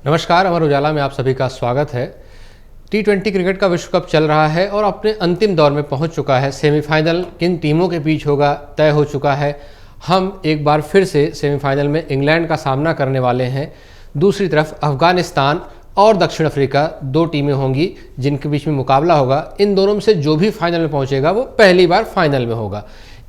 नमस्कार, अमर उजाला में आप सभी का स्वागत है। T20 क्रिकेट का विश्व कप चल रहा है और अपने अंतिम दौर में पहुंच चुका है। सेमीफाइनल किन टीमों के बीच होगा तय हो चुका है। हम एक बार फिर से सेमीफाइनल में इंग्लैंड का सामना करने वाले हैं। दूसरी तरफ अफगानिस्तान और दक्षिण अफ्रीका, दो टीमें होंगी जिनके बीच में मुकाबला होगा। इन दोनों में से जो भी फाइनल में पहुंचेगा वो पहली बार फाइनल में होगा।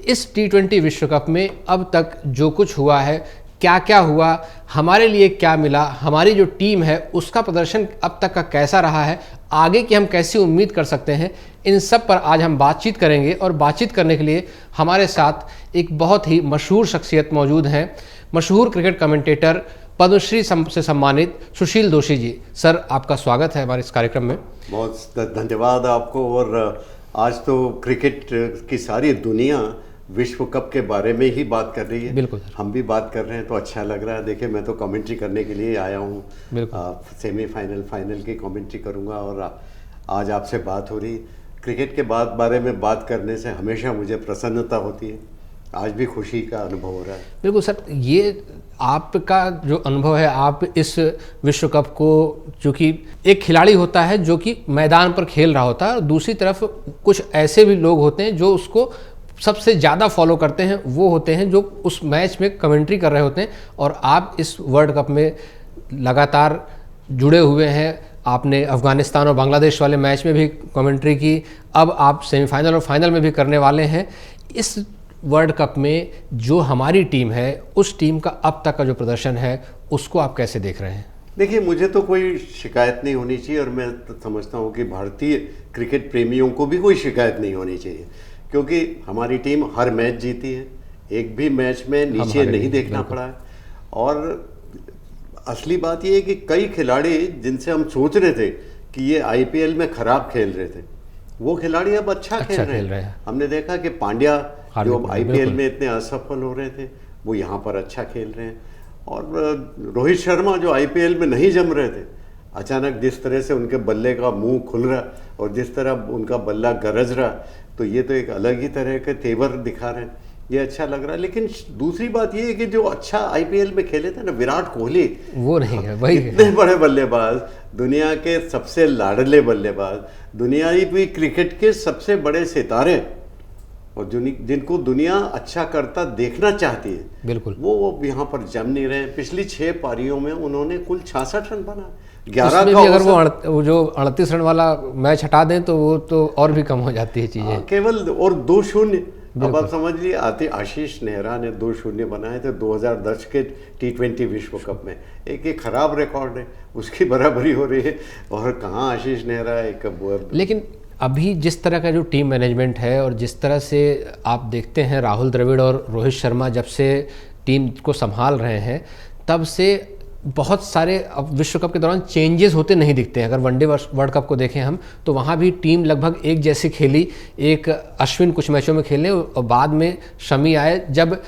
इस T20 विश्व कप में अब तक जो कुछ हुआ है, क्या क्या हुआ, हमारे लिए क्या मिला, हमारी जो टीम है उसका प्रदर्शन अब तक का कैसा रहा है, आगे की हम कैसी उम्मीद कर सकते हैं, इन सब पर आज हम बातचीत करेंगे। और बातचीत करने के लिए हमारे साथ एक बहुत ही मशहूर शख्सियत मौजूद हैं। मशहूर क्रिकेट कमेंटेटर, पद्मश्री से सम्मानित सुशील दोषी जी। सर, आपका स्वागत है हमारे इस कार्यक्रम में। बहुत धन्यवाद आपको। और आज तो क्रिकेट की सारी दुनिया विश्व कप के बारे में ही बात कर रही है। बिल्कुल, हम भी बात कर रहे हैं तो अच्छा लग रहा है। देखिए, मैं तो कमेंट्री करने के लिए आया हूँ। सेमीफाइनल फाइनल की कमेंट्री करूँगा और आज आपसे बात हो रही। क्रिकेट के बारे में बात करने से हमेशा मुझे प्रसन्नता होती है। आज भी खुशी का अनुभव हो रहा है। बिल्कुल सर, ये आपका जो अनुभव है, आप इस विश्व कप को, चूँकि एक खिलाड़ी होता है जो कि मैदान पर खेल रहा होता है और दूसरी तरफ कुछ ऐसे भी लोग होते हैं जो उसको सबसे ज़्यादा फॉलो करते हैं, वो होते हैं जो उस मैच में कमेंट्री कर रहे होते हैं। और आप इस वर्ल्ड कप में लगातार जुड़े हुए हैं। आपने अफ़गानिस्तान और बांग्लादेश वाले मैच में भी कमेंट्री की, अब आप सेमीफाइनल और फाइनल में भी करने वाले हैं। इस वर्ल्ड कप में जो हमारी टीम है, उस टीम का अब तक का जो प्रदर्शन है, उसको आप कैसे देख रहे हैं? देखिए, मुझे तो कोई शिकायत नहीं होनी चाहिए और मैं तो समझता हूँ कि भारतीय क्रिकेट प्रेमियों को भी कोई शिकायत नहीं होनी चाहिए, क्योंकि हमारी टीम हर मैच जीती है। एक भी मैच में नीचे नहीं देखना पड़ा है। और असली बात यह है कि कई खिलाड़ी जिनसे हम सोच रहे थे कि ये आईपीएल में खराब खेल रहे थे, वो खिलाड़ी अब अच्छा खेल रहे हैं। हमने देखा कि पांड्या जो आईपीएल में इतने असफल हो रहे थे, वो यहाँ पर अच्छा खेल रहे हैं। और रोहित शर्मा जो आईपीएल में नहीं जम रहे थे, अचानक जिस तरह से उनके बल्ले का मुंह खुल रहा और जिस तरह उनका बल्ला गरज रहा, तो ये तो एक अलग ही तरह के तेवर दिखा रहे हैं। ये अच्छा लग रहा है। लेकिन दूसरी बात ये है कि जो अच्छा आईपीएल में खेले थे ना, विराट कोहली, वो नहीं है भाई। इतने बड़े बल्लेबाज, दुनिया के सबसे लाडले बल्लेबाज, दुनियावी क्रिकेट के सबसे बड़े सितारे, और जिनको दुनिया अच्छा करता देखना चाहती है, बिल्कुल, वो यहाँ पर जम नहीं रहे। पिछली 6 पारियों में उन्होंने कुल 66 रन बना। 11 का अगर वो जो 38 रन वाला मैच हटा दें तो वो तो और भी कम हो जाती है चीजें। केवल और 2-0। अब आप समझ लिए, आशीष नेहरा ने 2-0 बनाए थे 2010 के T20 विश्व कप में। एक खराब रिकॉर्ड है, उसकी बराबरी हो रही है। और कहाँ आशीष नेहरा एक। लेकिन अभी जिस तरह का जो टीम मैनेजमेंट है और जिस तरह से आप देखते हैं, राहुल द्रविड़ और रोहित शर्मा जब से टीम को संभाल रहे हैं, तब से बहुत सारे अब विश्व कप के दौरान चेंजेस होते नहीं दिखते हैं। अगर वनडे वर्ल्ड कप को देखें हम, तो वहाँ भी टीम लगभग एक जैसी खेली। एक अश्विन कुछ मैचों में खेले और बाद में शमी आए। जब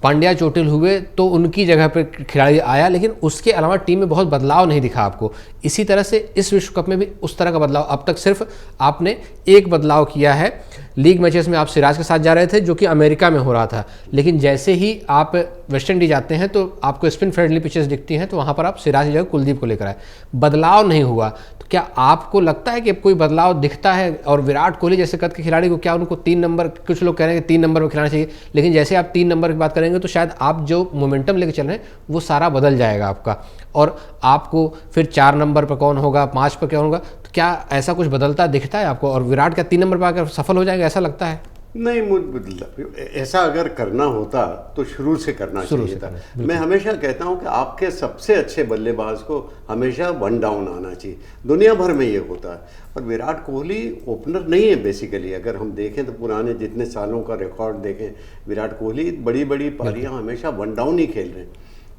पांड्या चोटिल हुए तो उनकी जगह पर खिलाड़ी आया, लेकिन उसके अलावा टीम में बहुत बदलाव नहीं दिखा आपको। इसी तरह से इस विश्व कप में भी उस तरह का बदलाव, अब तक सिर्फ आपने एक बदलाव किया है। लीग मैचेस में आप सिराज के साथ जा रहे थे, जो कि अमेरिका में हो रहा था, लेकिन जैसे ही आप वेस्ट इंडीज जाते हैं तो आपको स्पिन फ्रेंडली पिचेस दिखती हैं, तो वहाँ पर आप सिराज की जगह कुलदीप को लेकर आए। बदलाव नहीं हुआ, तो क्या आपको लगता है कि अब कोई बदलाव दिखता है? और विराट कोहली जैसे कद के खिलाड़ी को क्या उनको 3 नंबर, कुछ लोग कह रहे हैं कि 3 नंबर में खिलाना चाहिए, लेकिन जैसे आप 3 नंबर की बात करेंगे तो शायद आप जो मोमेंटम लेकर चल रहे हैं वो सारा बदल जाएगा आपका, और आपको फिर 4 नंबर पर कौन होगा, 5 पर कौन होगा, तो क्या ऐसा कुछ बदलता दिखता है आपको? और विराट क्या 3 नंबर पर आकर सफल हो जाएगा, ऐसा लगता है? नहीं, ऐसा अगर करना होता तो शुरू से करना चाहिए था। मैं हमेशा कहता हूं कि आपके सबसे अच्छे बल्लेबाज को हमेशा 1 डाउन आना चाहिए। दुनिया भर में ये होता है। और विराट कोहली ओपनर नहीं है बेसिकली। अगर हम देखें तो पुराने जितने सालों का रिकॉर्ड देखें, विराट कोहली बड़ी बड़ी पारियां हमेशा 1 डाउन ही खेल रहे हैं।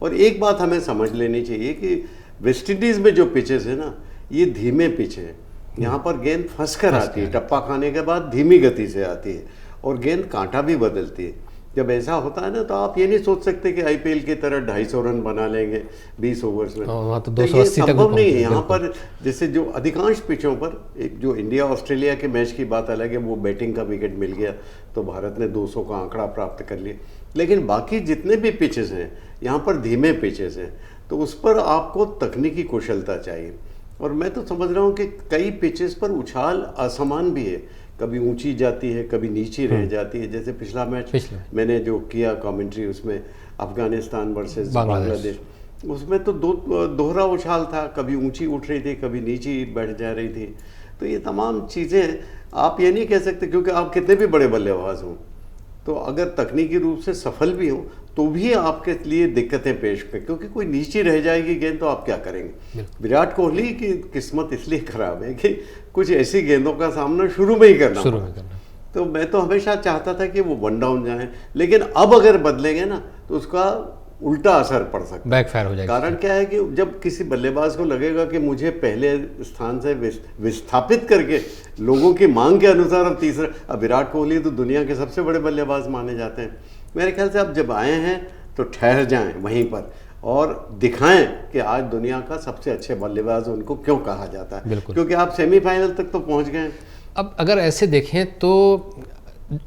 और एक बात हमें समझ लेनी चाहिए कि वेस्ट इंडीज़ में जो पिचेस है ना, ये धीमे पिच हैं। यहाँ पर गेंद फंस कर आती है, टप्पा खाने के बाद धीमी गति से आती है और गेंद कांटा भी बदलती है। जब ऐसा होता है ना, तो आप ये नहीं सोच सकते कि आईपीएल की तरह 250 रन बना लेंगे 20 ओवर्स में। तो 280 तक संभव नहीं है। यहाँ पर जैसे जो अधिकांश पिचों पर, एक जो इंडिया ऑस्ट्रेलिया के मैच की बात अलग है, वो बैटिंग का विकेट मिल गया तो भारत ने 200 का आंकड़ा प्राप्त कर लिया। लेकिन बाकी जितने भी पिचेस हैं, यहाँ पर धीमे पिचेस हैं। तो उस पर आपको तकनीकी कुशलता चाहिए। और मैं तो समझ रहा हूँ कि कई पिचेस पर उछाल असमान भी है, कभी ऊंची जाती है, कभी नीची रह जाती है। जैसे पिछला मैच मैंने जो किया कमेंट्री, उसमें अफगानिस्तान वर्सेस बांग्लादेश, उसमें तो दोहरा उछाल था, कभी ऊंची उठ रही थी, कभी नीची बैठ जा रही थी। तो ये तमाम चीज़ें आप ये नहीं कह सकते, क्योंकि आप कितने भी बड़े बल्लेबाज हों, तो अगर तकनीकी रूप से सफल भी हो तो भी आपके लिए दिक्कतें पेश कर, क्योंकि कोई नीचे रह जाएगी गेंद तो आप क्या करेंगे। विराट कोहली की किस्मत इसलिए खराब है कि कुछ ऐसी गेंदों का सामना शुरू में ही करना। तो मैं तो हमेशा चाहता था कि वो वन डाउन जाए, लेकिन अब अगर बदलेंगे ना तो उसका उल्टा असर पड़ सकता है, बैकफायर हो जाएगा। कारण क्या है कि जब किसी बल्लेबाज को लगेगा कि मुझे पहले स्थान से विस्थापित करके लोगों की मांग के अनुसार अब तीसरा, अब विराट कोहली तो दुनिया के सबसे बड़े बल्लेबाज माने जाते हैं। मेरे ख्याल से अब जब आए हैं तो ठहर जाएं वहीं पर और दिखाएं कि आज दुनिया का सबसे अच्छे बल्लेबाज उनको क्यों कहा जाता है, क्योंकि आप सेमीफाइनल तक तो पहुंच गए। अब अगर ऐसे देखें तो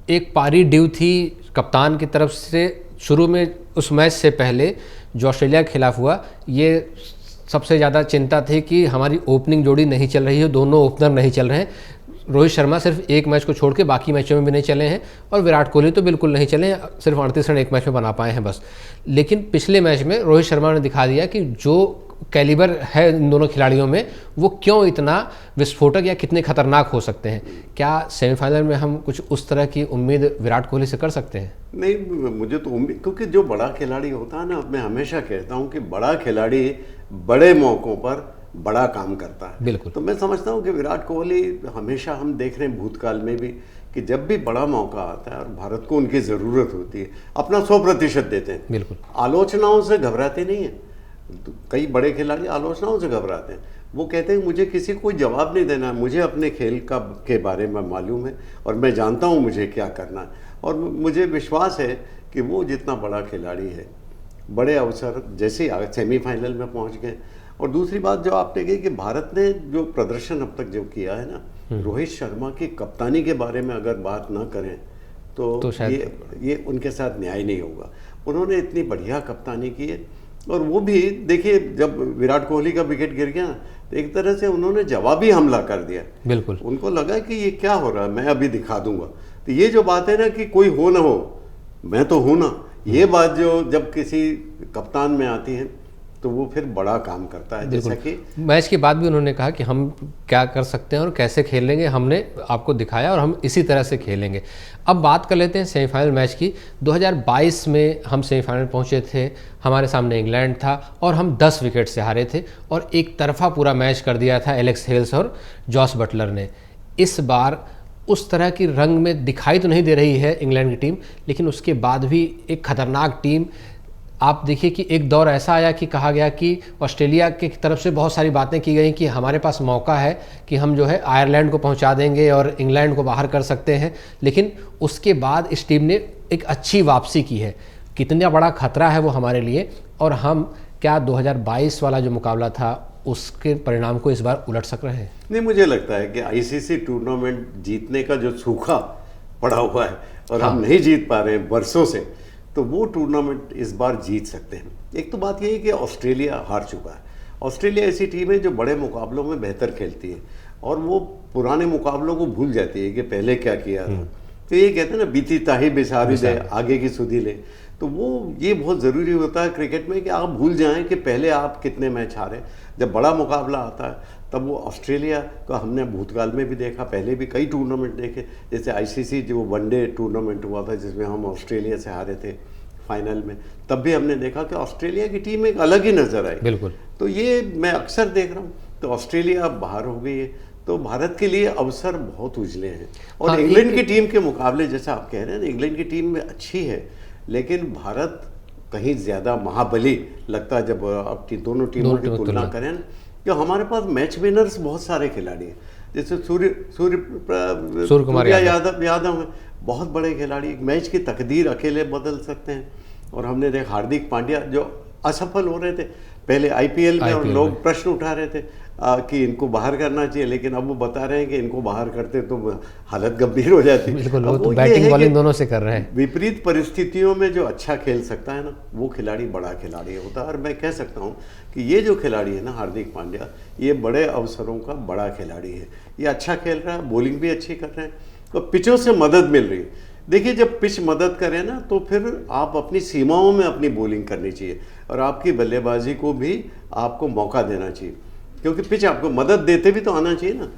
एक पारी ड्यू थी कप्तान की तरफ से शुरू में, उस मैच से पहले जो ऑस्ट्रेलिया के खिलाफ हुआ, ये सबसे ज़्यादा चिंता थी कि हमारी ओपनिंग जोड़ी नहीं चल रही है, दोनों ओपनर नहीं चल रहे हैं। रोहित शर्मा सिर्फ एक मैच को छोड़ के बाकी मैचों में भी नहीं चले हैं, और विराट कोहली तो बिल्कुल नहीं चले हैं, सिर्फ 38 रन एक मैच में बना पाए हैं बस। लेकिन पिछले मैच में रोहित शर्मा ने दिखा दिया कि जो कैलिबर है इन दोनों खिलाड़ियों में, वो क्यों इतना विस्फोटक या कितने खतरनाक हो सकते हैं। क्या सेमीफाइनल में हम कुछ उस तरह की उम्मीद विराट कोहली से कर सकते हैं? नहीं, मुझे तो उम्मीद, क्योंकि जो बड़ा खिलाड़ी होता है ना, मैं हमेशा कहता हूँ कि बड़ा खिलाड़ी बड़े मौक़ों पर बड़ा काम करता है। बिल्कुल। तो मैं समझता हूँ कि विराट कोहली, हमेशा हम देख रहे हैं भूतकाल में भी कि जब भी बड़ा मौका आता है और भारत को उनकी ज़रूरत होती है, अपना 100% देते हैं। बिल्कुल। आलोचनाओं से घबराते नहीं हैं। तो कई बड़े खिलाड़ी आलोचनाओं से घबराते हैं, वो कहते हैं मुझे किसी को कोई जवाब नहीं देना है, मुझे अपने खेल के बारे में मालूम है और मैं जानता हूँ मुझे क्या करना है। और मुझे विश्वास है कि वो जितना बड़ा खिलाड़ी है, बड़े अवसर जैसे सेमीफाइनल में पहुँच गए। और दूसरी बात जो आपने कही कि भारत ने जो प्रदर्शन अब तक जो किया है ना, रोहित शर्मा की कप्तानी के बारे में अगर बात ना करें तो ये उनके साथ न्याय नहीं होगा। उन्होंने इतनी बढ़िया कप्तानी की है, और वो भी देखिए जब विराट कोहली का विकेट गिर गया तो एक तरह से उन्होंने जवाबी हमला कर दिया। बिल्कुल। उनको लगा कि ये क्या हो रहा है, मैं अभी दिखा दूंगा। तो ये जो बात है ना कि कोई हो ना हो, मैं तो हूं ना, ये बात जो जब किसी कप्तान में आती है तो वो फिर बड़ा काम करता है। जैसा कि मैच के बाद भी उन्होंने कहा कि हम क्या कर सकते हैं और कैसे खेलेंगे, हमने आपको दिखाया और हम इसी तरह से खेलेंगे। अब बात कर लेते हैं सेमीफाइनल मैच की। 2022 में हम सेमीफाइनल पहुंचे थे, हमारे सामने इंग्लैंड था और हम 10 विकेट से हारे थे और एक तरफा पूरा मैच कर दिया था एलेक्स हेल्स और जॉस बटलर ने। इस बार उस तरह की रंग में दिखाई तो नहीं दे रही है इंग्लैंड की टीम, लेकिन उसके बाद भी एक खतरनाक टीम। आप देखिए कि एक दौर ऐसा आया कि कहा गया कि ऑस्ट्रेलिया की तरफ से बहुत सारी बातें की गई कि हमारे पास मौका है कि हम जो है आयरलैंड को पहुंचा देंगे और इंग्लैंड को बाहर कर सकते हैं, लेकिन उसके बाद इस टीम ने एक अच्छी वापसी की है। कितना बड़ा खतरा है वो हमारे लिए, और हम क्या 2022 वाला जो मुकाबला था उसके परिणाम को इस बार उलट सक रहे हैं? नहीं, मुझे लगता है कि आईसीसी टूर्नामेंट जीतने का जो सूखा पड़ा हुआ है और हम नहीं जीत पा रहे हैं वर्षों से, तो वो टूर्नामेंट इस बार जीत सकते हैं। एक तो बात यही है कि ऑस्ट्रेलिया हार चुका है। ऑस्ट्रेलिया ऐसी टीम है जो बड़े मुकाबलों में बेहतर खेलती है और वो पुराने मुकाबलों को भूल जाती है कि पहले क्या किया था। तो ये कहते हैं ना, बीती ताही बिसारी दे, आगे की सुधी ले। तो वो ये बहुत ज़रूरी होता है क्रिकेट में कि आप भूल जाएं कि पहले आप कितने मैच हारे। जब बड़ा मुकाबला आता है तब वो ऑस्ट्रेलिया का हमने भूतकाल में भी देखा, पहले भी कई टूर्नामेंट देखे, जैसे आईसीसी जो वनडे टूर्नामेंट हुआ था जिसमें हम ऑस्ट्रेलिया से हारे थे फाइनल में, तब भी हमने देखा कि ऑस्ट्रेलिया की टीम एक अलग ही नज़र आई। बिल्कुल। तो ये मैं अक्सर देख रहा हूँ। तो ऑस्ट्रेलिया बाहर हो गई है, तो भारत के लिए अवसर बहुत उजले हैं। और इंग्लैंड की टीम के मुकाबले, जैसा आप कह रहे हैं ना, इंग्लैंड की टीम में अच्छी है, लेकिन भारत कहीं ज़्यादा महाबली लगता है जब आप दोनों टीमों की तुलना करें। कि हमारे पास मैच विनर्स बहुत सारे खिलाड़ी हैं, जैसे सूर्य कुमार यादव हैं, बहुत बड़े खिलाड़ी, मैच की तकदीर अकेले बदल सकते हैं। और हमने देखा हार्दिक पांड्या जो असफल हो रहे थे पहले आईपीएल में और लोग प्रश्न उठा रहे थे, कि इनको बाहर करना चाहिए, लेकिन अब वो बता रहे हैं कि इनको बाहर करते तो हालत गंभीर हो जाती। बिल्कुल, वो तो बैटिंग बॉलिंग दोनों से कर रहे हैं। विपरीत परिस्थितियों में जो अच्छा खेल सकता है ना, वो खिलाड़ी बड़ा खिलाड़ी होता है। और मैं कह सकता हूँ कि ये जो खिलाड़ी है ना, हार्दिक पांड्या, ये बड़े अवसरों का बड़ा खिलाड़ी है। ये अच्छा खेल रहा है, बॉलिंग भी अच्छी कर रहे हैं, तो पिचों से मदद मिल रही है। देखिए, जब पिच मदद करे ना, तो फिर आप अपनी सीमाओं में अपनी बॉलिंग करनी चाहिए और आपकी बल्लेबाजी को भी आपको मौका देना चाहिए, क्योंकि पिच आपको मदद देते भी तो आना चाहिए ना।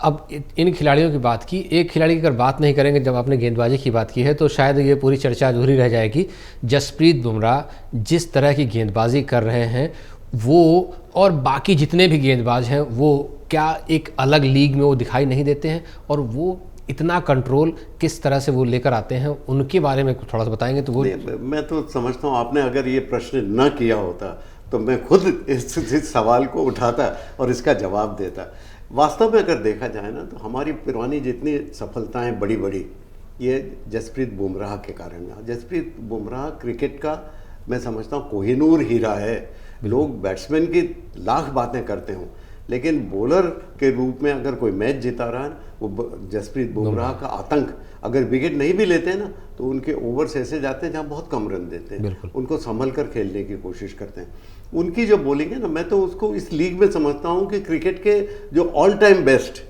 अब इन खिलाड़ियों की बात की, एक खिलाड़ी की अगर बात नहीं करेंगे, जब आपने गेंदबाजी की बात की है तो शायद ये पूरी चर्चा अधूरी रह जाएगी। जसप्रीत बुमराह जिस तरह की गेंदबाजी कर रहे हैं वो, और बाकी जितने भी गेंदबाज हैं, वो क्या एक अलग लीग में वो दिखाई नहीं देते हैं? और वो इतना कंट्रोल किस तरह से वो लेकर आते हैं, उनके बारे में थोड़ा सा बताएंगे तो वो। मैं तो समझता हूँ आपने अगर ये प्रश्न न किया होता तो मैं खुद इस सवाल को उठाता और इसका जवाब देता। वास्तव में अगर देखा जाए ना, तो हमारी पुरानी जितनी सफलताएं बड़ी बड़ी, ये जसप्रीत बुमराह के कारण है। जसप्रीत बुमराह क्रिकेट का मैं समझता हूँ कोहिनूर हीरा है। लोग बैट्समैन की लाख बातें करते हों, लेकिन बॉलर के रूप में अगर कोई मैच जिता रहा है, वो जसप्रीत बुमराह का आतंक। अगर विकेट नहीं भी लेते हैं ना, तो उनके ओवर्स ऐसे जाते हैं जहाँ बहुत कम रन देते हैं, उनको संभल कर खेलने की कोशिश करते हैं। उनकी जो बॉलिंग है ना, मैं तो उसको इस लीग में समझता हूँ कि क्रिकेट के जो ऑल टाइम बेस्ट,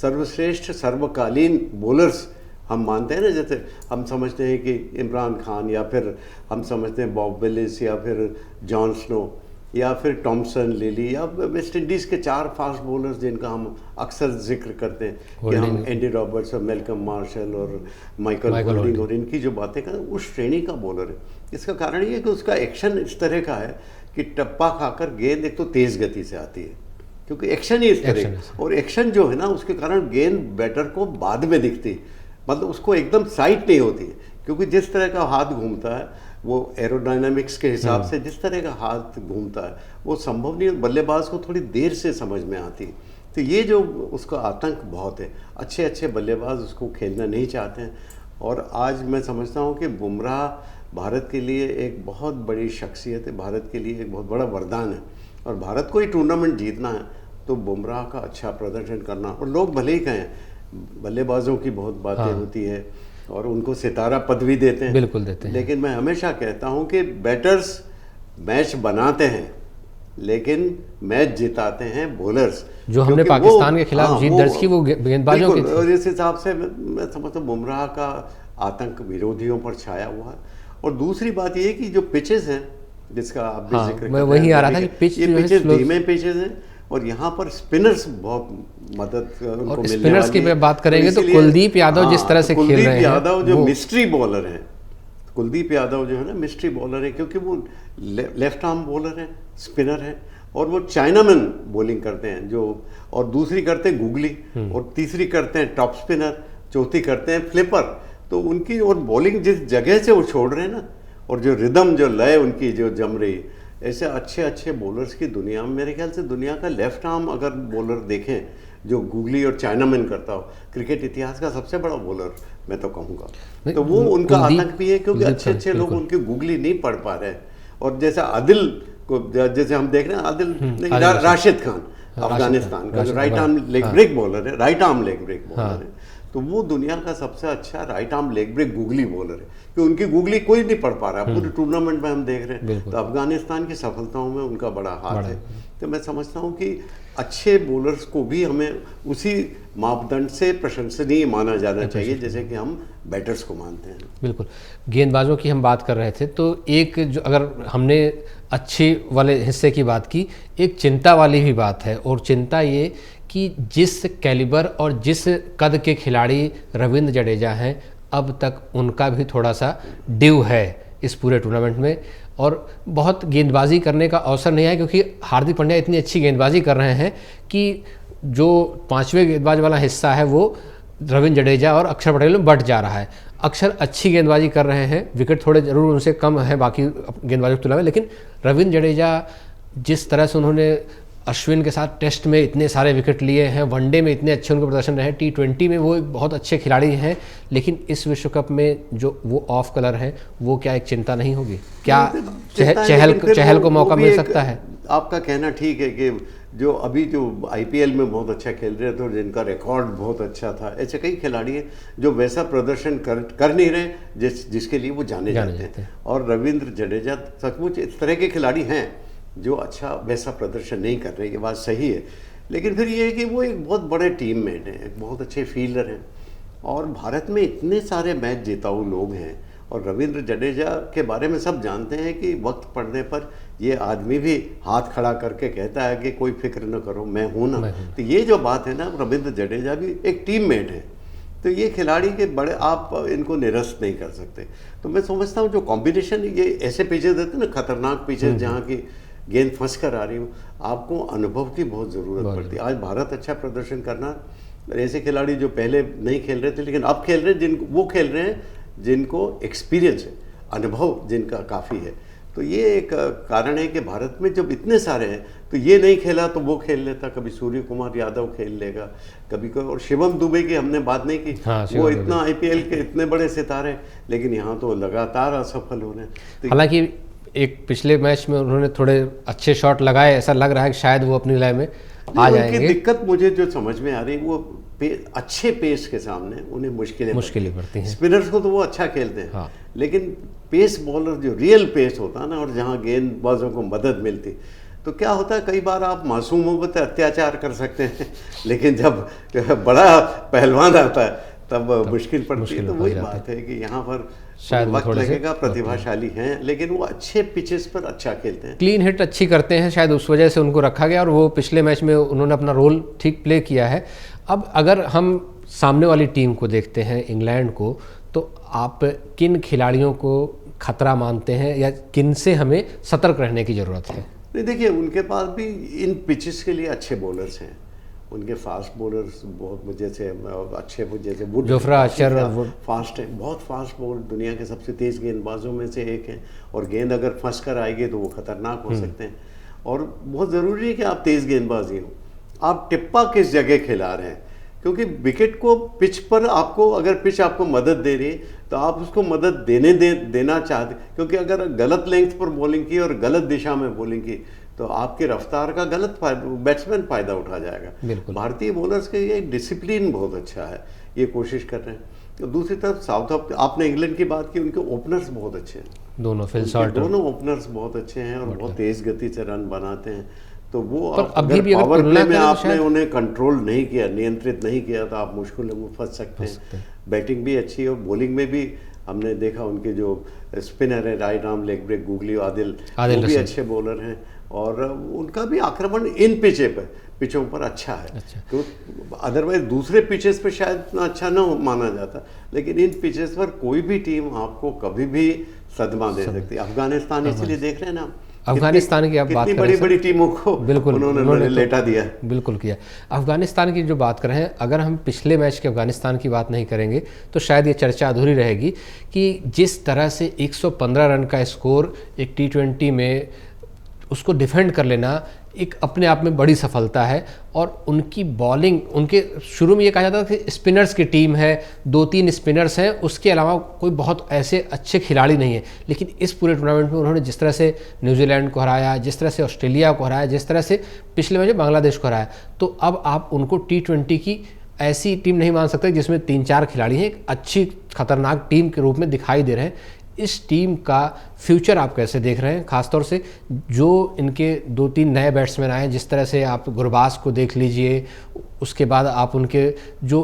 सर्वश्रेष्ठ, सर्वकालीन बॉलर्स हम मानते हैं ना, जैसे हम समझते हैं कि इमरान खान, या फिर हम समझते हैं बॉब विलिस, या फिर जॉन स्नो, या फिर टॉमसन, लिली, या वेस्ट इंडीज़ के 4 फास्ट बॉलर्स जिनका हम अक्सर जिक्र करते हैं कि हम एंडी रॉबर्ट्स और मेलकम मार्शल और माइकल होल्डिंग और इनकी जो बातें करें, उस श्रेणी का बॉलर है। इसका कारण ये है कि उसका एक्शन इस तरह का है कि टप्पा खाकर गेंद एक तो तेज़ गति से आती है, क्योंकि एक्शन ही इस तरह, और एक्शन जो है ना, उसके कारण गेंद बैटर को बाद में दिखती, मतलब उसको एकदम साइट नहीं होती है, क्योंकि जिस तरह का हाथ घूमता है, वो एरोडायनामिक्स के हिसाब से जिस तरह का हाथ घूमता है, वो संभव नहीं, बल्लेबाज को थोड़ी देर से समझ में आती है। तो ये जो उसका आतंक बहुत है, अच्छे अच्छे बल्लेबाज उसको खेलना नहीं चाहते हैं। और आज मैं समझता हूँ कि बुमराह भारत के लिए एक बहुत बड़ी शख्सियत है, भारत के लिए एक बहुत बड़ा वरदान है। और भारत को ही टूर्नामेंट जीतना है तो बुमराह का अच्छा प्रदर्शन करना, और लोग भले ही कहें, बल्लेबाजों की बहुत बातें होती है और उनको सितारा पदवी देते हैं, बिल्कुल देते हैं, लेकिन मैं हमेशा कहता हूं कि बैटर्स मैच बनाते हैं, लेकिन मैच जिताते हैं बॉलर्स। जो हमने पाकिस्तान के खिलाफ जीत दर्ज की, वो गेंदबाजों की थी। और इस हिसाब से मैं समझता हूँ बुमराह का आतंक विरोधियों पर छाया हुआ है। और दूसरी बात ये कि जो पिचेस हैं, जिसका आप भी जिक्र कर रहे हैं, मैं वही आ रहा था कि पिचेस धीमे पिचेस हैं, और यहाँ पर स्पिनर्स बहुत मदद उनको मिलने स्पिनर्स की बात करेंगे तो कुलदीप यादव जिस तरह से खेल रहे हैं, कुलदीप यादव जो मिस्ट्री बॉलर हैं, कुलदीप यादव जो है ना मिस्ट्री बॉलर है, क्योंकि वो लेफ्ट आर्म बॉलर हैं, स्पिनर हैं, और वो चाइनामैन बॉलिंग करते हैं जो, और दूसरी करते हैं गुगली, और तीसरी करते हैं टॉप स्पिनर, चौथी करते हैं फ्लिपर। तो उनकी और बॉलिंग जिस जगह से वो छोड़ रहे हैं ना, और जो रिदम, जो लय उनकी जो जम रही, ऐसे अच्छे अच्छे बॉलर्स की दुनिया में, मेरे ख्याल से दुनिया का लेफ्ट आर्म अगर बॉलर देखें जो गुगली और चाइनामैन करता हो, क्रिकेट इतिहास का सबसे बड़ा बॉलर मैं तो कहूँगा। तो वो उनका आतंक भी है, क्योंकि अच्छे अच्छे लोग उनकी गुगली नहीं पढ़ पा रहे हैं। और जैसे आदिल को, जैसे हम देख रहे हैं, आदिल राशिद खान अफगानिस्तान का जो right arm leg break bowler है, right arm leg break bowler है, तो वो दुनिया का सबसे अच्छा right arm leg break googly bowler है, कि उनकी गुगली कोई नहीं पढ़ पा रहा है। पूरे टूर्नामेंट में हम देख रहे हैं, तो अफगानिस्तान की सफलताओं में उनका बड़ा हाथ है। तो मैं समझता हूँ कि अच्छे बॉलर्स को भी हमें उसी मापदंड से प्रशंसनीय माना जाना चाहिए जैसे कि हम बैटर्स को मानते हैं। बिल्कुल, गेंदबाजों की हम बात कर रहे थे, तो एक जो अगर हमने अच्छे वाले हिस्से की बात की, एक चिंता वाली भी बात है, और चिंता ये कि जिस कैलिबर और जिस कद के खिलाड़ी रविंद्र जडेजा हैं, अब तक उनका भी थोड़ा सा ड्यू है इस पूरे टूर्नामेंट में, और बहुत गेंदबाजी करने का अवसर नहीं है, क्योंकि हार्दिक पांड्या इतनी अच्छी गेंदबाजी कर रहे हैं कि जो 5वें गेंदबाज वाला हिस्सा है वो रविंद्र जडेजा और अक्षर पटेल में बट जा रहा है। अक्षर अच्छी गेंदबाजी कर रहे हैं, विकेट थोड़े जरूर उनसे कम है बाकी गेंदबाजों की तुलना में, लेकिन रविंद्र जडेजा जिस तरह से उन्होंने अश्विन के साथ टेस्ट में इतने सारे विकेट लिए हैं, वनडे में इतने अच्छे उनके प्रदर्शन रहे, T20 में वो बहुत अच्छे खिलाड़ी हैं, लेकिन इस विश्व कप में जो वो ऑफ कलर हैं, वो क्या एक चिंता नहीं होगी? क्या चहल को मौका मिल सकता है? आपका कहना ठीक है कि जो अभी जो आईपीएल में बहुत अच्छा खेल रहे थे और जिनका रिकॉर्ड बहुत अच्छा था, ऐसे कई खिलाड़ी हैं जो वैसा प्रदर्शन कर नहीं रहे जिसके लिए वो जाने जाते हैं। और रविंद्र जडेजा सचमुच इस तरह के खिलाड़ी हैं जो अच्छा वैसा प्रदर्शन नहीं कर रहे, ये बात सही है। लेकिन फिर ये है कि वो एक बहुत बड़े टीम मेट हैं, एक बहुत अच्छे फील्डर हैं, और भारत में इतने सारे मैच जिताऊ लोग हैं, और रविंद्र जडेजा के बारे में सब जानते हैं कि वक्त पड़ने पर ये आदमी भी हाथ खड़ा करके कहता है कि कोई फिक्र न करो, मैं हूं ना। तो ये जो बात है ना, रविंद्र जडेजा भी एक टीम मेट है, तो ये खिलाड़ी के बड़े आप इनको निरस्त नहीं कर सकते। तो मैं समझता हूँ जो कॉम्बिनेशन ये ऐसे पिचेस देते हैं ना, खतरनाक पिचेस जहाँ की गेंद फंस कर आ रही हो, आपको अनुभव की बहुत ज़रूरत पड़ती है। आज भारत अच्छा प्रदर्शन करना, ऐसे खिलाड़ी जो पहले नहीं खेल रहे थे लेकिन अब खेल रहे हैं, जिनको वो खेल रहे हैं जिनको एक्सपीरियंस है, अनुभव जिनका काफ़ी है। तो ये एक कारण है कि भारत में जब इतने सारे हैं, तो ये नहीं खेला तो वो खेल लेता, कभी सूर्य कुमार यादव खेल लेगा, कभी कोई, और शिवम दुबे की हमने बात नहीं की। हाँ, वो इतना आईपीएल के इतने बड़े सितारे, लेकिन यहाँ तो लगातार असफल हो रहे हैं। तो हालांकि एक पिछले मैच में उन्होंने थोड़े अच्छे शॉट लगाए, ऐसा लग रहा है कि शायद वो अपनी लय में आ जाएंगे। उनकी दिक्कत मुझे जो समझ में आ रही, वो अच्छे पेस के सामने उन्हें मुश्किलें पड़ती हैं। स्पिनर्स को तो वो अच्छा खेलते हैं, हाँ। लेकिन पेस बॉलर जो रियल पेस होता है ना, और जहाँ गेंदबाजों को मदद मिलती, तो क्या होता है कई बार आप मासूमों पर अत्याचार कर सकते हैं, लेकिन जब बड़ा पहलवान आता है तब मुश्किल पड़ती है। तो वही बात है कि यहाँ पर शायद वक्त लगेगा, प्रतिभाशाली हैं, लेकिन वो अच्छे पिचेस पर अच्छा खेलते हैं, क्लीन हिट अच्छी करते हैं, शायद उस वजह से उनको रखा गया, और वो पिछले मैच में उन्होंने अपना रोल ठीक प्ले किया है। अब अगर हम सामने वाली टीम को देखते हैं, इंग्लैंड को, तो आप किन खिलाड़ियों को खतरा मानते हैं, या किन से हमें सतर्क रहने की ज़रूरत है? नहीं, देखिए उनके पास भी इन पिचेस के लिए अच्छे बॉलर्स हैं, उनके फास्ट बॉलर्स बहुत जैसे अच्छे, जैसे वुड, जोफ्रा आर्चर फास्ट है, बहुत फास्ट बॉलर, दुनिया के सबसे तेज़ गेंदबाजों में से एक हैं, और गेंद अगर फंस कर आएगी तो वो खतरनाक हो सकते हैं। और बहुत ज़रूरी है कि आप तेज़ गेंदबाजी हो, आप टिप्पा किस जगह खिला रहे हैं, क्योंकि विकेट को पिच पर आपको, अगर पिच आपको मदद दे रही है तो आप उसको मदद देना चाहते, क्योंकि अगर गलत लेंथ पर बॉलिंग की और गलत दिशा में बॉलिंग की तो आपकी रफ्तार का गलत बैट्समैन फायदा उठा जाएगा। भारतीय बॉलर्स के ये डिसिप्लिन बहुत अच्छा है, ये कोशिश कर रहे हैं। तो दूसरी तरफ साउथ, आपने इंग्लैंड की बात की, उनके ओपनर्स बहुत अच्छे हैं, दोनों फिल साल्टर, दोनों ओपनर्स बहुत अच्छे हैं और बहुत तेज गति से रन बनाते हैं। तो वो अभी भी पावर प्ले में आपने उन्हें कंट्रोल नहीं किया, नियंत्रित नहीं किया, तो आप मुश्किल में फंस सकते हैं। बैटिंग भी अच्छी है और बॉलिंग में भी हमने देखा, उनके जो स्पिनर है right arm leg break googly Adil वो भी अच्छे बॉलर हैं, और उनका भी आक्रमण इन पिचों पर अच्छा है। तो अदरवाइज दूसरे पिचेस पर शायद इतना अच्छा ना माना जाता, लेकिन इन पिचेस पर कोई भी टीम आपको कभी भी सदमा दे सकती है। अफगानिस्तान इसलिए देख रहे हैं ना, अफगानिस्तान की आप बात करें, बड़ी बड़ी टीमों को बिल्कुल उन्होंने लेटा दिया, बिल्कुल किया। अफगानिस्तान की जो बात कर रहे हैं, अगर हम पिछले मैच के अफगानिस्तान की बात नहीं करेंगे तो शायद ये चर्चा अधूरी रहेगी कि जिस तरह से 115 रन का स्कोर एक T20 में उसको डिफेंड कर लेना एक अपने आप में बड़ी सफलता है। और उनकी बॉलिंग, उनके शुरू में ये कहा जाता था कि स्पिनर्स की टीम है, 2-3 स्पिनर्स हैं, उसके अलावा कोई बहुत ऐसे अच्छे खिलाड़ी नहीं है, लेकिन इस पूरे टूर्नामेंट में उन्होंने जिस तरह से न्यूजीलैंड को हराया, जिस तरह से ऑस्ट्रेलिया को हराया, जिस तरह से पिछले मैच में बांग्लादेश को हराया, तो अब आप उनको T20 की ऐसी टीम नहीं मान सकते जिसमें 3-4 खिलाड़ी हैं, एक अच्छी खतरनाक टीम के रूप में दिखाई दे रहे हैं। इस टीम का फ्यूचर आप कैसे देख रहे हैं, खासतौर से जो इनके 2-3 नए बैट्समैन आए हैं, जिस तरह से आप गुरबाज को देख लीजिए, उसके बाद आप उनके जो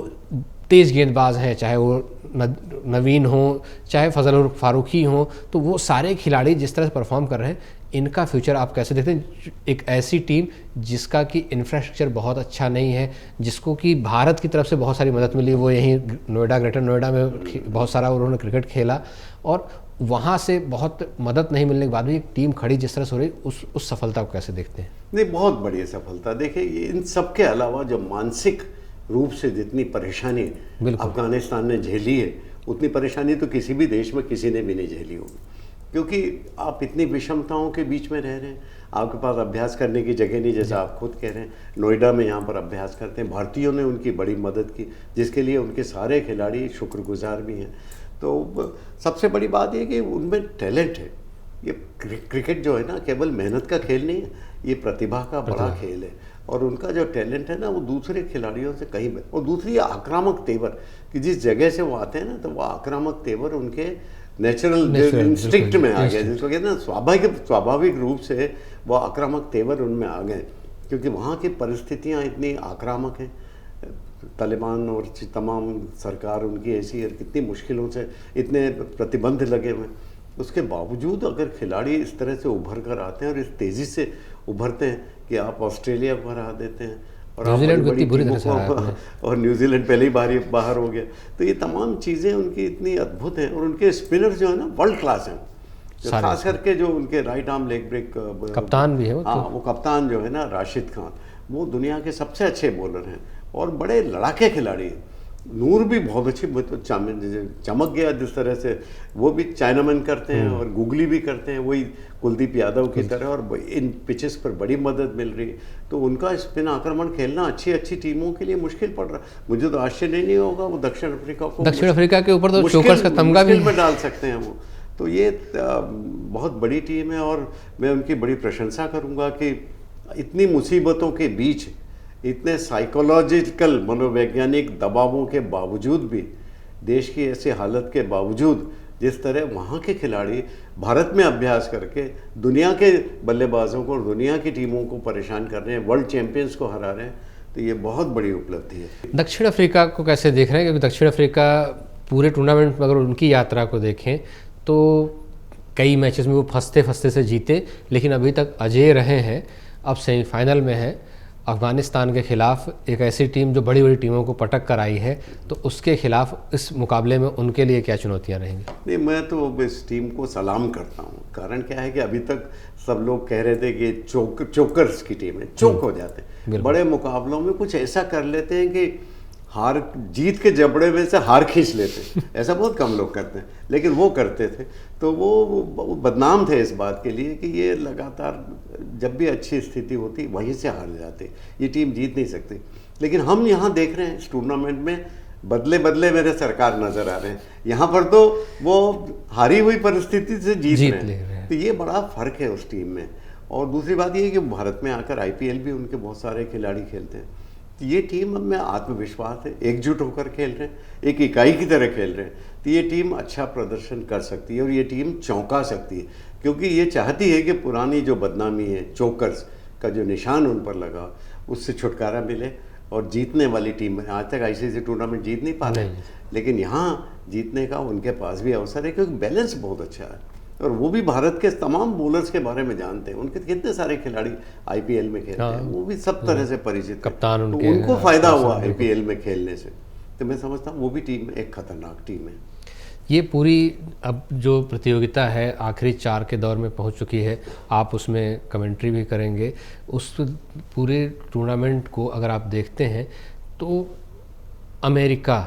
तेज़ गेंदबाज हैं, चाहे वो नवीन हो चाहे फजल फारूकी हो, तो वो सारे खिलाड़ी जिस तरह से परफॉर्म कर रहे हैं, इनका फ्यूचर आप कैसे देखते हैं? एक ऐसी टीम जिसका कि इंफ्रास्ट्रक्चर बहुत अच्छा नहीं है, जिसको कि भारत की तरफ से बहुत सारी मदद मिली, वो यहीं नोएडा, ग्रेटर नोएडा में बहुत सारा उन्होंने क्रिकेट खेला, और वहाँ से बहुत मदद नहीं मिलने के बाद भी एक टीम खड़ी जिस तरह से हो रही, उस सफलता को कैसे देखते हैं? नहीं, बहुत बड़ी सफलता। देखिए, इन सब के अलावा जो मानसिक रूप से जितनी परेशानी अफगानिस्तान ने झेली है, उतनी परेशानी तो किसी भी देश में किसी ने भी नहीं झेली होगी, क्योंकि आप इतनी विषमताओं के बीच में रह रहे हैं, आपके पास अभ्यास करने की जगह नहीं, जैसा आप खुद कह रहे हैं, नोएडा में यहाँ पर अभ्यास करते हैं। भारतीयों ने उनकी बड़ी मदद की, जिसके लिए उनके सारे खिलाड़ी शुक्रगुजार भी हैं। तो सबसे बड़ी बात यह कि उनमें टैलेंट है। ये क्रिकेट जो है ना, केवल मेहनत का खेल नहीं है, ये प्रतिभा का बड़ा खेल है। और उनका जो टैलेंट है ना वो दूसरे खिलाड़ियों से कहीं और दूसरी आक्रामक तेवर कि जिस जगह से वो आते हैं ना तो वो आक्रामक तेवर उनके नेचुरल इंस्टिंक्ट में आ गया, जिसको कहते हैं ना स्वाभाविक रूप से वो आक्रामक तेवर उनमें आ गए, क्योंकि वहाँ की परिस्थितियाँ इतनी आक्रामक हैं। तालिबान और तमाम सरकार उनकी ऐसी है, कितनी मुश्किलों से इतने प्रतिबंध लगे हुए, उसके बावजूद अगर खिलाड़ी इस तरह से उभर कर आते हैं और इस तेज़ी से उभरते हैं कि आप ऑस्ट्रेलिया को हरा देते हैं और न्यूजीलैंड बड़ी बुरी तरह से और न्यूजीलैंड पहले ही बाहर हो गया, तो ये तमाम चीज़ें उनकी इतनी अद्भुत हैं। और उनके स्पिनर जो है ना वर्ल्ड क्लास हैं, खास करके जो उनके राइट आर्म लेग ब्रेक कप्तान भी है वो कप्तान जो है ना राशिद खान, वो दुनिया के सबसे अच्छे बॉलर हैं और बड़े लड़ाके खिलाड़ी हैं। नूर भी बहुत अच्छी चमक गया जिस तरह से, वो भी चाइनामैन करते हैं और गुगली भी करते हैं वही कुलदीप यादव की तरह, और इन पिचेस पर बड़ी मदद मिल रही है। तो उनका स्पिन आक्रमण खेलना अच्छी अच्छी टीमों के लिए मुश्किल पड़ रहा है। मुझे तो आश्चर्य नहीं होगा वो दक्षिण अफ्रीका के ऊपर तो चोकर्स का तमगा भी में डाल सकते हैं वो। तो ये बहुत बड़ी टीम है और मैं उनकी बड़ी प्रशंसा करूँगा कि इतनी मुसीबतों के बीच, इतने साइकोलॉजिकल मनोवैज्ञानिक दबावों के बावजूद भी, देश की ऐसी हालत के बावजूद, जिस तरह वहाँ के खिलाड़ी भारत में अभ्यास करके दुनिया के बल्लेबाजों को और दुनिया की टीमों को परेशान कर रहे हैं, वर्ल्ड चैंपियंस को हरा रहे हैं, तो ये बहुत बड़ी उपलब्धि है। दक्षिण अफ्रीका को कैसे देख रहे हैं, क्योंकि दक्षिण अफ्रीका पूरे टूर्नामेंट में अगर उनकी यात्रा को देखें तो कई मैचेस में वो फंसते से जीते, लेकिन अभी तक अजेय रहे हैं। अब सेमीफाइनल में है अफगानिस्तान के खिलाफ, एक ऐसी टीम जो बड़ी बड़ी टीमों को पटक कर आई है, तो उसके खिलाफ इस मुकाबले में उनके लिए क्या चुनौतियां रहेंगी? नहीं, मैं तो इस टीम को सलाम करता हूँ। कारण क्या है कि अभी तक सब लोग कह रहे थे कि चोकर्स की टीम है, चोक हो जाते हैं बड़े मुकाबलों में, कुछ ऐसा कर लेते हैं कि हार जीत के जबड़े में से हार खींच लेते। ऐसा बहुत कम लोग करते हैं, लेकिन वो करते थे। तो वो बदनाम थे इस बात के लिए कि ये लगातार जब भी अच्छी स्थिति होती वहीं से हार जाते, ये टीम जीत नहीं सकती। लेकिन हम यहाँ देख रहे हैं इस टूर्नामेंट में बदले बदले मेरे सरकार नज़र आ रहे हैं। यहाँ पर तो वो हारी हुई परिस्थिति से जीत रहे हैं, तो ये बड़ा फ़र्क है उस टीम में। और दूसरी बात ये है कि भारत में आकर IPL भी उनके बहुत सारे खिलाड़ी खेलते हैं। तो ये टीम में आत्मविश्वास है, एकजुट होकर खेल रहे हैं, एक इकाई की तरह खेल रहे हैं, तो ये टीम अच्छा प्रदर्शन कर सकती है और ये टीम चौंका सकती है, क्योंकि ये चाहती है कि पुरानी जो बदनामी है, चोकर्स का जो निशान उन पर लगा, उससे छुटकारा मिले और जीतने वाली टीम है। आज तक ICC टूर्नामेंट जीत नहीं पा रहे, लेकिन यहाँ जीतने का उनके पास भी अवसर है, क्योंकि बैलेंस बहुत अच्छा है और वो भी भारत के तमाम बॉलर्स के बारे में जानते हैं। उनके कितने सारे खिलाड़ी IPL में खेलते हैं, वो भी सब तरह से परिचित कप्तान हैं, तो उनको फ़ायदा हुआ IPL में खेलने से। तो मैं समझता हूँ वो भी टीम एक खतरनाक टीम है। ये पूरी अब जो प्रतियोगिता है आखिरी 4 के दौर में पहुंच चुकी है, आप उसमें कमेंट्री भी करेंगे। उस पूरे टूर्नामेंट को अगर आप देखते हैं तो अमेरिका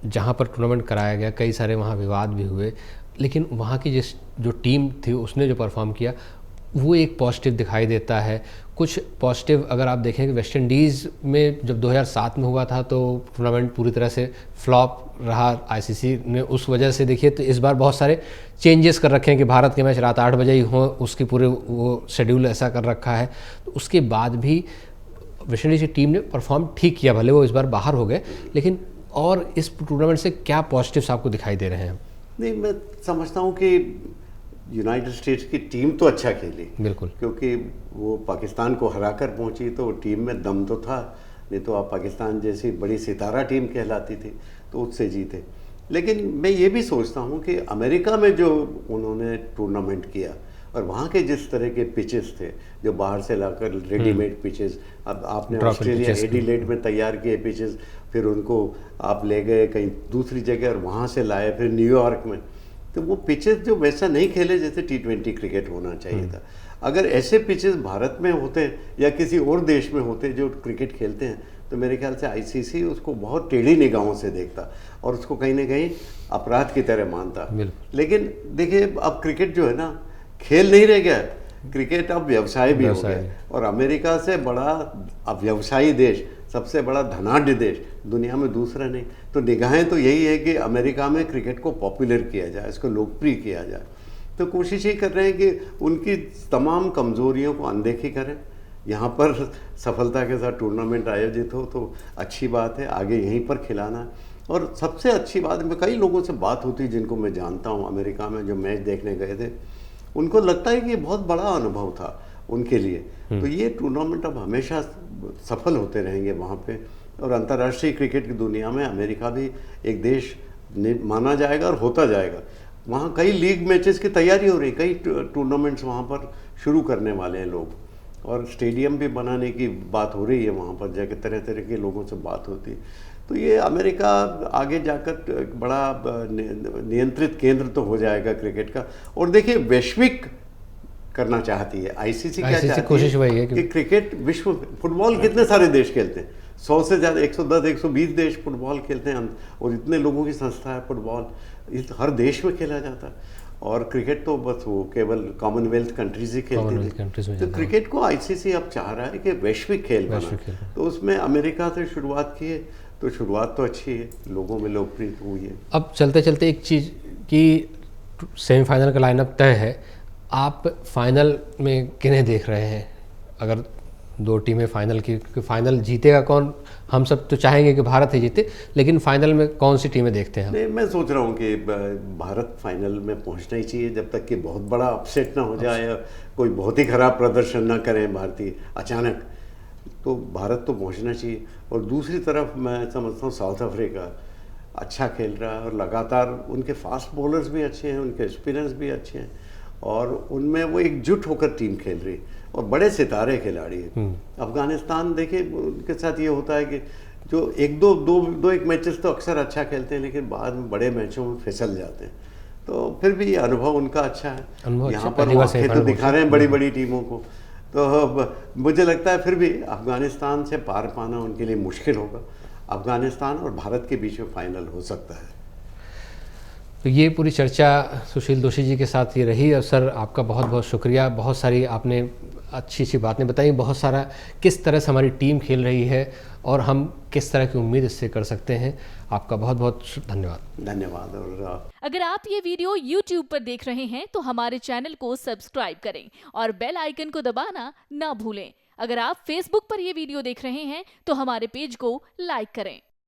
जहां पर टूर्नामेंट कराया गया, कई सारे वहां विवाद भी हुए, लेकिन वहाँ की जो टीम थी उसने जो परफॉर्म किया वो एक पॉजिटिव दिखाई देता है। कुछ पॉजिटिव अगर आप देखें कि वेस्ट इंडीज़ में जब 2007 में हुआ था तो टूर्नामेंट पूरी तरह से फ्लॉप रहा ICC ने, उस वजह से देखिए तो इस बार बहुत सारे चेंजेस कर रखे हैं कि भारत के मैच रात 8 बजे ही हो, उसकी पूरे वो शेड्यूल ऐसा कर रखा है। तो उसके बाद भी वेस्ट इंडीज़ की टीम ने परफॉर्म ठीक किया, भले वो इस बार बाहर हो गए, लेकिन और इस टूर्नामेंट से क्या पॉजिटिव्स आपको दिखाई दे रहे हैं? नहीं, मैं समझता हूँ कि यूनाइटेड स्टेट्स की टीम तो अच्छा खेली, बिल्कुल, क्योंकि वो पाकिस्तान को हराकर पहुंची, तो टीम में दम तो था, नहीं तो आप पाकिस्तान जैसी बड़ी सितारा टीम कहलाती थी तो उससे जीते। लेकिन मैं ये भी सोचता हूँ कि अमेरिका में जो उन्होंने टूर्नामेंट किया और वहाँ के जिस तरह के पिचेस थे जो बाहर से लाकर रेडीमेड पिचेस, अब आपने ऑस्ट्रेलिया एडिलेड में तैयार किए पिचेस, फिर उनको आप ले गए कहीं दूसरी जगह और वहाँ से लाए फिर न्यूयॉर्क में, तो वो पिचेस जो वैसा नहीं खेले जैसे T20 क्रिकेट होना चाहिए था। अगर ऐसे पिचेस भारत में होते या किसी और देश में होते जो क्रिकेट खेलते हैं, तो मेरे ख्याल से ICC उसको बहुत टेढ़ी निगाहों से देखता और उसको कहीं ना कहीं अपराध की तरह मानता। लेकिन देखिए अब क्रिकेट जो है ना खेल नहीं रह गया, क्रिकेट अब व्यवसाय भी हो गया, और अमेरिका से बड़ा अब व्यवसायी देश, सबसे बड़ा धनाढ्य देश दुनिया में दूसरा नहीं। तो निगाहें तो यही है कि अमेरिका में क्रिकेट को पॉपुलर किया जाए, इसको लोकप्रिय किया जाए। तो कोशिश ही कर रहे हैं कि उनकी तमाम कमज़ोरियों को अनदेखी करें, यहाँ पर सफलता के साथ टूर्नामेंट आयोजित हो तो अच्छी बात है, आगे यहीं पर खिलाना है। और सबसे अच्छी बात, मैं कई लोगों से बात होती है जिनको मैं जानता हूँ अमेरिका में, जो मैच देखने गए थे, उनको लगता है कि ये बहुत बड़ा अनुभव था उनके लिए। तो ये टूर्नामेंट अब हमेशा सफल होते रहेंगे वहाँ पे, और अंतर्राष्ट्रीय क्रिकेट की दुनिया में अमेरिका भी एक देश माना जाएगा और होता जाएगा। वहाँ कई लीग मैचेस की तैयारी हो रही, कई टूर्नामेंट्स वहाँ पर शुरू करने वाले हैं लोग, और स्टेडियम भी बनाने की बात हो रही है, वहाँ पर जाकर तरह तरह के लोगों से बात होती है। तो ये अमेरिका आगे जाकर एक बड़ा नियंत्रित केंद्र तो हो जाएगा क्रिकेट का। और देखिए वैश्विक करना चाहती है आईसीसी, क्या चाहती कोशिश वही है कि क्रिकेट विश्व, फुटबॉल कितने सारे देश खेलते हैं, 100 से ज़्यादा, 110 120 देश फुटबॉल खेलते हैं, और इतने लोगों की संस्था है फुटबॉल, हर देश में खेला जाता है। और क्रिकेट तो बस वो केवल कॉमनवेल्थ कंट्रीज ही खेलती थी। तो क्रिकेट को आईसीसी अब चाह रहा है कि वैश्विक खेल बना, तो उसमें अमेरिका से शुरुआत की है, तो शुरुआत तो अच्छी है, लोगों में लोकप्रिय हुई है। अब चलते चलते एक चीज़ कि सेमीफाइनल का लाइनअप तय है, आप फाइनल में किन्हें देख रहे हैं? अगर दो टीमें फाइनल की, फाइनल जीतेगा कौन? हम सब तो चाहेंगे कि भारत ही जीते, लेकिन फाइनल में कौन सी टीमें देखते हैं? नहीं, मैं सोच रहा हूँ कि भारत फाइनल में पहुँचना ही चाहिए, जब तक कि बहुत बड़ा अपसेट ना हो जाए या कोई बहुत ही खराब प्रदर्शन ना करें भारतीय अचानक, तो भारत तो पहुँचना चाहिए। और दूसरी तरफ मैं समझता हूँ साउथ अफ्रीका अच्छा खेल रहा है, और लगातार उनके फास्ट बॉलर्स भी अच्छे हैं, उनके स्पिनर्स भी अच्छे हैं, और उनमें वो एकजुट होकर टीम खेल रही है, और बड़े सितारे खिलाड़ी हैं। अफगानिस्तान देखिए, उनके साथ ये होता है कि जो एक मैचेस तो अक्सर अच्छा खेलते हैं, लेकिन बाद में बड़े मैचों में फिसल जाते हैं। तो फिर भी अनुभव उनका अच्छा है, यहाँ पर आंखें तो दिखा रहे हैं बड़ी बड़ी टीमों को। तो मुझे लगता है फिर भी अफगानिस्तान से पार पाना उनके लिए मुश्किल होगा। अफगानिस्तान और भारत के बीच में फाइनल हो सकता है। तो ये पूरी चर्चा सुशील दोषी जी के साथ ये रही। और सर, आपका बहुत बहुत शुक्रिया। बहुत सारी आपने अच्छी अच्छी बातें बताई, बहुत सारा किस तरह से हमारी टीम खेल रही है और हम किस तरह की उम्मीद इससे कर सकते हैं। आपका बहुत बहुत धन्यवाद। धन्यवाद। और अगर आप ये वीडियो YouTube पर देख रहे हैं तो हमारे चैनल को सब्सक्राइब करें और बेल आइकन को दबाना ना भूलें। अगर आप Facebook पर ये वीडियो देख रहे हैं तो हमारे पेज को लाइक करें।